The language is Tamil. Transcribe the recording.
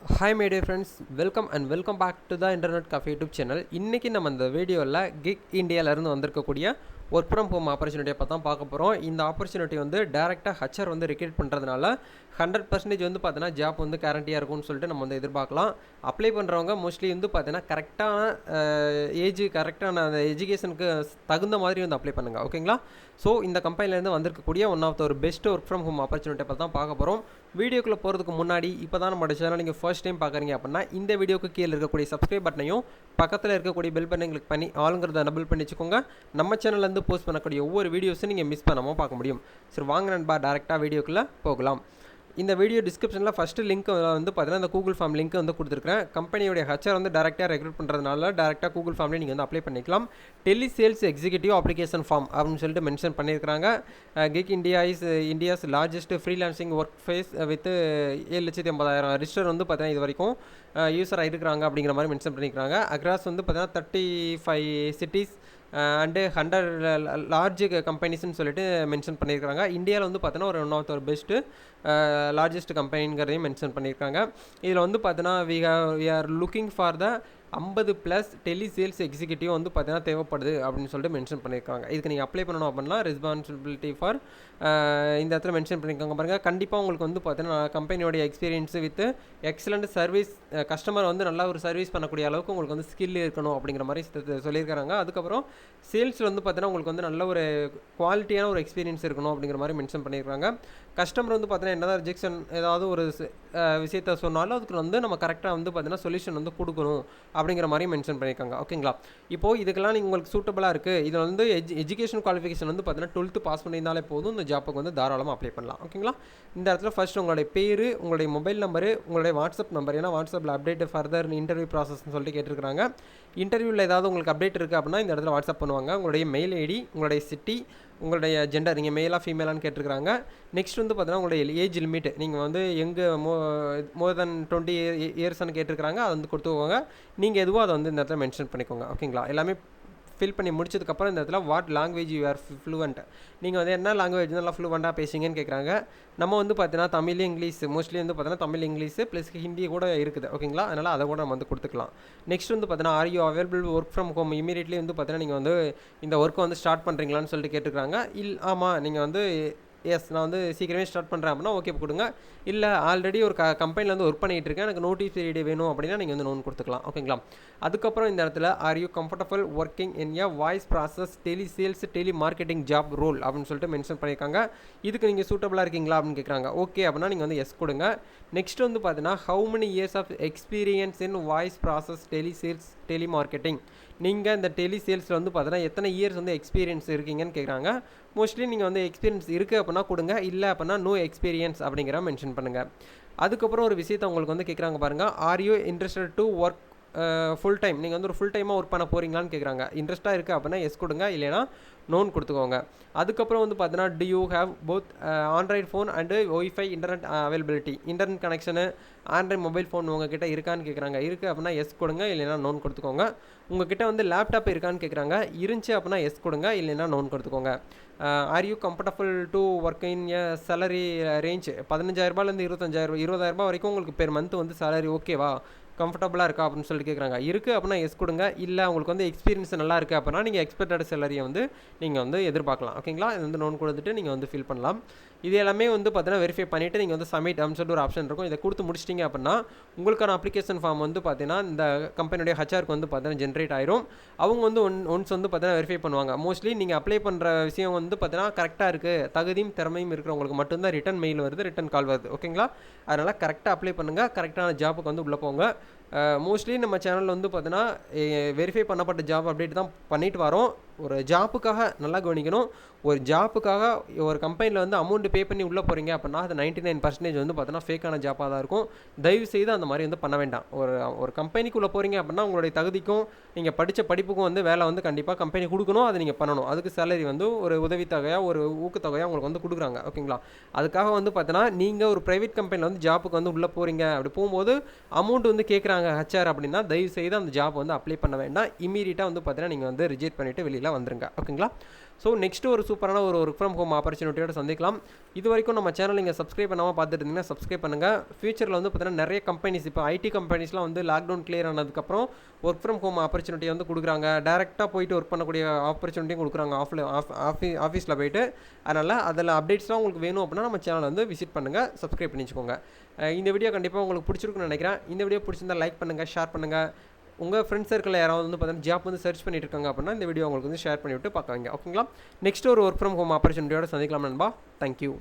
Hi my dear friends, welcome back to the Internet Cafe YouTube channel. இன்னைக்கு நம்ம இந்த வீடியோவில் கிக் இந்தியாவிலேருந்து வந்திருக்கக்கூடிய ஒர்க் ஃப்ரம் ஹோம் ஆப்பர்ச்சுனிட்டியை பார்த்தா பார்க்க போகிறோம். இந்த ஆப்பர்ச்சுனிட்டி வந்து டேரெக்டாக ஹச்ஆர் வந்து ரெக்ரூட் பண்ணுறதுனால 100% வந்து பார்த்தீங்கன்னா ஜாப் வந்து கேரண்டியாக இருக்கும்னு சொல்லிட்டு நம்ம வந்து எதிர்பார்க்கலாம். அப்ளை பண்ணுறவங்க மோஸ்ட்லி வந்து பார்த்தீங்கன்னா கரெக்டான ஏஜ் கரெக்டான அந்த எஜுகேஷனுக்கு தகுந்த மாதிரி வந்து அப்ளை பண்ணுங்கள், ஓகேங்களா? ஸோ இந்த கம்பெனிலேருந்து வந்திருக்கக்கூடிய ஒன் ஆஃப் த ஒரு பெஸ்ட் ஒர்க் ஃப்ரம் ஹோம் ஆப்பர்ச்சுனிட்டியை பார்த்து தான் பார்க்க போகிறோம். வீடியோக்குள்ளே போகிறதுக்கு முன்னாடி இப்போ தான் நம்ம சேனல் நீங்கள் ஃபர்ஸ்ட் டைம் பார்க்குறீங்க அப்படின்னா இந்த வீடியோக்கு கீழே இருக்கக்கூடிய சப்ஸ்கிரைப் பட்டனையும் பக்கத்தில் இருக்கக்கூடிய பெல் பட்டனை கிளிக் பண்ணி ஆளுங்கிறத டபுள் பண்ணி வச்சுக்கோங்க. நம்ம சேனல்லேருந்து போஸ்ட் பண்ணக்கூடிய ஒவ்வொரு வீடியோஸும் நீங்கள் மிஸ் பண்ணாமல் பார்க்க முடியும். சரி வாங்க நண்பா, டேரெக்டாக வீடியோக்குள்ளே போகலாம். இந்த வீடியோ டிஸ்கிரிப்ஷனில் ஃபஸ்ட்டு லிங்க் வந்து பார்த்தீங்கன்னா இந்த கூகுள் ஃபார்ம் லிங்க் வந்து கொடுத்துருக்கேன். கம்பெனியோடைய ஹச்ஆர் வந்து டேரெக்டாக ரெக்ரூட் பண்ணுறதுனால டேரெக்டாக கூகுள் ஃபார்ம்லேயே நீங்கள் வந்து அப்ளை பண்ணிக்கலாம். Tele sales executive application form அப்படின்னு சொல்லிட்டு மென்ஷன் பண்ணியிருக்காங்க. Gig India is India's largest freelancing work face with 7,80,000 register வந்து பார்த்தீங்கன்னா இது வரைக்கும் யூஸராக இருக்கிறாங்க அப்படிங்கிற மாதிரி மென்ஷன் பண்ணியிருக்காங்க. அக்ராஸ் வந்து பார்த்தீங்கன்னா 35 சிட்டிஸ் அண்டு 100 லார்ஜ் கம்பெனிஸ்ன்னு சொல்லிட்டு மென்ஷன் பண்ணியிருக்காங்க. இந்தியாவில் வந்து பார்த்தோன்னா ஒரு ஒன் ஆஃப் ஒரு பெஸ்ட்டு லார்ஜஸ்ட் கம்பெனிங்கிறதையும் மென்ஷன் பண்ணியிருக்காங்க. இதில் வந்து பார்த்தோன்னா we are looking for the 50+ tele sales executive வந்து பார்த்தீங்கன்னா தேவைப்படுது அப்படின்னு சொல்லிட்டு மென்ஷன் பண்ணியிருக்காங்க. இதுக்கு நீங்கள் அப்ளை பண்ணணும் அப்படின்னா ரெஸ்பான்சிபிலிட்டி ஃபார் இந்த இடத்துல மென்ஷன் பண்ணியிருக்காங்க பாருங்கள். கண்டிப்பாக உங்களுக்கு வந்து பார்த்தீங்கன்னா கம்பெனியோடைய experience with excellent service, customer வந்து நல்லா ஒரு சர்வீஸ் பண்ணக்கூடிய அளவுக்கு உங்களுக்கு வந்து ஸ்கில் இருக்கணும் அப்படிங்கிற மாதிரி சொல்லியிருக்காங்க. அதுக்கப்புறம் சேல்ஸில் வந்து பார்த்தீங்கன்னா உங்களுக்கு வந்து நல்ல ஒரு குவாலிட்டியான ஒரு எக்ஸ்பீரியன்ஸ் இருக்கணும் அப்படிங்கிற மாதிரி மென்ஷன் பண்ணியிருக்காங்க. கஸ்டமர் வந்து பார்த்தீங்கன்னா என்னதான் ரிஜெக்ஷன் ஏதாவது ஒரு விஷயத்த சொன்னாலும் அதுக்கு வந்து நம்ம கரெக்டாக வந்து பார்த்தீங்கன்னா சொல்யூஷன் வந்து கொடுக்கணும் அப்படிங்கிற மாதிரி மென்ஷன் பண்ணியிருக்காங்க, ஓகேங்களா? இப்போது இதுக்கெல்லாம் நீங்கள் உங்களுக்கு சூட்டபுளாக இருக்குது. இதில் வந்து எஜுகேஷன் குவாலிஃபிகேஷன் வந்து பார்த்தீங்கன்னா 12th பாஸ் பண்ணியிருந்தாலே போதும், இந்த ஜாப்புக்கு வந்து தாராளமாக அப்ளை பண்ணலாம், ஓகேங்களா? இந்த இடத்துல ஃபர்ஸ்ட் உங்களுடைய பேர், உங்களுடைய மொபைல் நம்பரு, உங்களுடைய வாட்ஸ்அப் நம்பர், ஏன்னா வாட்ஸ்அப்பில் அப்டேட் ஃபர்தர் இன்டர்வியூ ப்ராசஸ்ன்னு சொல்லிட்டு கேட்டிருக்காங்க. இன்டர்வியூவில் ஏதாவது உங்களுக்கு அப்டேட் இருக்குது அப்படின்னா இந்த இடத்துல வாட்ஸ்அப் பண்ணுவாங்க. உங்களுடைய மெயில் ஐடி, உங்களுடைய சிட்டி, உங்களுடைய ஜெண்டர், நீங்கள் மேலாக ஃபீமேலான்னு கேட்டிருக்காங்க. நெக்ஸ்ட் வந்து பார்த்தீங்கன்னா உங்களுடைய ஏஜ் லிமிட், நீங்கள் வந்து எங்கே மோர் தென் 20 இயர்ஸ்ன்னு கேட்டிருக்காங்க, அதை வந்து கொடுத்துக்கோங்க. நீங்கள் எதுவோ அதை வந்து இந்த இடத்துல மென்ஷன் பண்ணிக்கோங்க, ஓகேங்களா? எல்லாமே ஃபில் பண்ணி முடிச்சதுக்கப்புறம் இந்த இடத்துல what language you are fluent, நீங்கள் வந்து என்ன லாங்குவேஜ் நல்லா ஃப்ளூவெண்ட்டாக பேசுங்கன்னு கேட்குறாங்க. நம்ம வந்து பார்த்தீங்கன்னா தமிழ், இங்கிலீஷ், மோஸ்ட்லி வந்து பார்த்தீங்கன்னா தமிழ், இங்கிலீஷ் ப்ளஸ் ஹிந்தி கூட இருக்குது, ஓகேங்களா? அதனால் அதை கூட நம்ம வந்து கொடுத்துக்கலாம். நெக்ஸ்ட் வந்து பார்த்தீங்கன்னா are you available work from home immediately வந்து பார்த்தீங்கன்னா நீங்கள் வந்து இந்த ஒர்க்கை வந்து ஸ்டார்ட் பண்ணுறீங்களான்னு சொல்லிட்டு கேட்டுருக்காங்க. ஆமாம், நீங்கள் வந்து எஸ் நான் வந்து சீக்கிரமே ஸ்டார்ட் பண்ணுறேன் அப்படின்னா ஓகே கொடுங்க. இல்லை ஆல்ரெடி ஒரு கம்பெனியில் வந்து ஒர்க் பண்ணிகிட்டு இருக்கேன், எனக்கு நோட்டீஸ் பீரியட் வேணும் அப்படின்னா நீங்கள் வந்து நோன் கொடுத்துக்கலாம், ஓகேங்களா? அதுக்கப்புறம் இந்த இடத்துல are you comfortable working in a voice process tele sales tele marketing job role அப்படின்னு சொல்லிட்டு மென்ஷன் பண்ணியிருக்காங்க. இதுக்கு நீங்கள் சூட்டபுளாக இருக்கீங்களா அப்படின்னு கேட்குறாங்க. ஓகே அப்படின்னா நீங்கள் வந்து எஸ் கொடுங்க. நெக்ஸ்ட் வந்து பார்த்தீங்கன்னா how many years of experience in voice process tele sales tele marketing, நீங்கள் இந்த டெலி சேல்ஸில் வந்து பார்த்தீங்கன்னா எத்தனை இயர்ஸ் வந்து எக்ஸ்பீரியன்ஸ் இருக்கீங்கன்னு கேட்குறாங்க. மோஸ்ட்லி நீங்கள் வந்து எக்ஸ்பீரியன்ஸ் இருக்குது அப்படின்னா கொடுங்க, இல்லை அப்படின்னா நோ எக்ஸ்பீரியன்ஸ் அப்படிங்கிற மென்ஷன் பண்ணுங்கள். அதுக்கப்புறம் ஒரு விஷயத்தை உங்களுக்கு வந்து கேட்குறாங்க பாருங்கள். Are you interested to work full time, நீங்கள் வந்து ஒரு ஃபுல் டைமாக ஒர்க் பண்ண போகிறீங்களான்னு கேட்குறாங்க. இன்ட்ரெஸ்ட்டாக இருக்குது அப்படின்னா எஸ் கொடுங்க, இல்லைனா நோன் கொடுத்துக்கோங்க. அதுக்கப்புறம் வந்து பார்த்தீங்கன்னா to you have both Android phone and wifi internet availability, internet connection Android mobile phone உங்ககிட்ட இருக்கான்னு கேட்குறாங்க. இருக்குது அப்படின்னா எஸ் கொடுங்க, இல்லைனா நோன் கொடுத்துக்கோங்க. உங்ககிட்ட வந்து லேப்டாப் இருக்கான்னு கேட்குறாங்க. இருந்துச்சு அப்படின்னா எஸ் கொடுங்க, இல்லைனா நோன் கொடுத்துக்கோங்க. R you comfortable to work in a salary range 15,000 25,000 20,000 வரைக்கும் உங்களுக்கு பெர் மந்த் வந்து சேலரி ஓகேவா, கம்ஃபர்டபுளாக இருக்கா அப்படின்னு சொல்லிட்டு கேட்குறாங்க. இருக்குது அப்படின்னா எஸ் கொடுங்க. இல்லை உங்களுக்கு வந்து எக்ஸ்பீரியன்ஸ் நல்லா இருக்குது அப்படின்னா நீங்கள் எக்ஸ்பெக்டட் சேலரியை வந்து நீங்கள் வந்து எதிர்பார்க்கலாம், ஓகேங்களா? இது வந்து நோன் கொடுத்துட்டு நீங்கள் வந்து ஃபில் பண்ணலாம். இது எல்லாமே வந்து பார்த்தீங்கன்னா வெரிஃபை பண்ணிவிட்டு நீங்கள் வந்து சப்மிட் அப்படின்னு சொல்லிட்டு ஒரு ஆப்ஷன் இருக்கும். இதை கொடுத்து முடிச்சிட்டிங்க அப்படின்னா உங்களுக்கான அப்ளிகேஷன் ஃபார்ம் வந்து பார்த்தீங்கன்னா இந்த கம்பெனியுடைய ஹச்ஆருக்கு வந்து பார்த்தீங்கன்னா ஜென்ரேட் ஆயிரும். அவங்க வந்து ஒன்ஸ் வந்து பார்த்தீங்கன்னா வெரிஃபை பண்ணுவாங்க. மோஸ்ட்லி நீங்கள் அப்ளை பண்ணுற விஷயம் வந்து பார்த்தீங்கன்னா கரெக்டாக இருக்குது, தகுதியும் திறமையும் இருக்கிறவங்களுக்கு மட்டும்தான் ரிட்டன் மெயில் வருது, ரிட்டன் கால் வருது, ஓகேங்களா? அதனால் கரெக்டாக அப்ளை பண்ணுங்கள், கரெக்டான ஜாப்புக்கு வந்து உள்ளே போங்க. மோஸ்ட்லி நம்ம சேனலில் வந்து பார்த்தீங்கன்னா வெரிஃபை பண்ணப்பட்ட ஜாப் அப்டேட் தான் பண்ணிட்டு வரோம். ஒரு ஜாப்புக்காக நல்லா கவனிக்கணும். ஒரு ஜாப்புக்காக ஒரு கம்பெனியில் வந்து அமௌண்ட் பே பண்ணி உள்ளே போகிறீங்க அப்படின்னா அது 99% வந்து பார்த்தீங்கன்னா ஃபேக்கான ஜாப்பாக தான் இருக்கும். தயவு செய்து அந்த மாதிரி வந்து பண்ண வேண்டாம். ஒரு கம்பெனிக்குள்ளே போகிறீங்க அப்படின்னா உங்களுடைய தகுதிக்கும் நீங்கள் படித்த படிப்புக்கும் வந்து வேலை வந்து கண்டிப்பாக கம்பெனி கொடுக்கணும், அதை நீங்கள் பண்ணணும். அதுக்கு சேலரி வந்து ஒரு உதவித்தொகையாக ஒரு ஊக்கத்தொகையாக உங்களுக்கு வந்து கொடுக்குறாங்க, ஓகேங்களா? அதுக்காக வந்து பார்த்தீங்கன்னா நீங்கள் ஒரு ப்ரைவேட் கம்பெனியில் வந்து ஜாப்புக்கு வந்து உள்ளே போகிறீங்க, அப்படி போகும்போது அமௌண்ட் வந்து கேட்குறாங்க ஹச்ஆர் அப்படின்னா தயவு செய்து அந்த ஜாப் வந்து அப்ளை பண்ண வேண்டாம். இமீடியட்டாக வந்து பார்த்தீங்கன்னா நீங்கள் வந்து ரிஜெக்ட் பண்ணிவிட்டு வெளியில் கீழே வந்துருங்க. ஓகேங்களா? ஸோ நெக்ஸ்ட்டு ஒரு சூப்பரான ஒரு ஒர்க் ஃப்ரம் ஹோம் ஆப்பர்ச்சுனிட்டியோட சந்திக்கலாம். இது வரைக்கும் நம்ம சேனல் நீங்கள் சப்ஸ்கிரைப் பண்ணாமல் பார்த்துட்டு இருந்தீங்கன்னா சப்ஸ்கிரைப் பண்ணுங்கள். ஃபியூச்சரில் வந்து பார்த்தீங்கன்னா நிறைய கம்பெனிஸ் இப்போ ஐடி கம்பெனிஸ்லாம் வந்து லாக்டவுன் கிளியர் ஆனதுக்கப்புறம் ஒர்க் ஃப்ரம் ஹோம் ஆப்பர்ச்சுனிட்டியை வந்து கொடுக்குறாங்க. டேரெக்டாக போயிட்டு ஒர்க் பண்ணக்கூடிய ஆப்பர்ச்சுனிட்டியும் கொடுக்குறாங்க ஆஃபீஸில் போயிட்டு. அதனால் அதில் அப்டேட்ஸ்லாம் உங்களுக்கு வேணும் அப்படின்னா நம்ம சேனலை வந்து விசிட் பண்ணுங்கள், சப்ஸ்கிரைப் பண்ணி வச்சுக்கோங்க. இந்த வீடியோ கண்டிப்பாக உங்களுக்கு பிடிச்சிருக்குன்னு நினைக்கிறேன். இந்த வீடியோ பிடிச்சிருந்தா லைக் பண்ணுங்கள், ஷேர் பண்ணுங்கள். உங்கள் ஃப்ரெண்ட்ஸ் சர்க்கிளில் யாராவது வந்து பார்த்தீங்கன்னா ஜாப் வந்து சர்ச் பண்ணிட்டு இருக்காங்க அப்படின்னா இந்த வீடியோ உங்களுக்கு வந்து ஷேர் பண்ணிவிட்டு பார்க்க வைங்க. ஓகேங்களா? நெக்ஸ்ட் ஒரு ஒர்க் ஃப்ரம் ஹோம் ஆப்பர்ச்சுனிட்டியோட சந்திக்கலாம் நண்பா. தேங்க்யூ.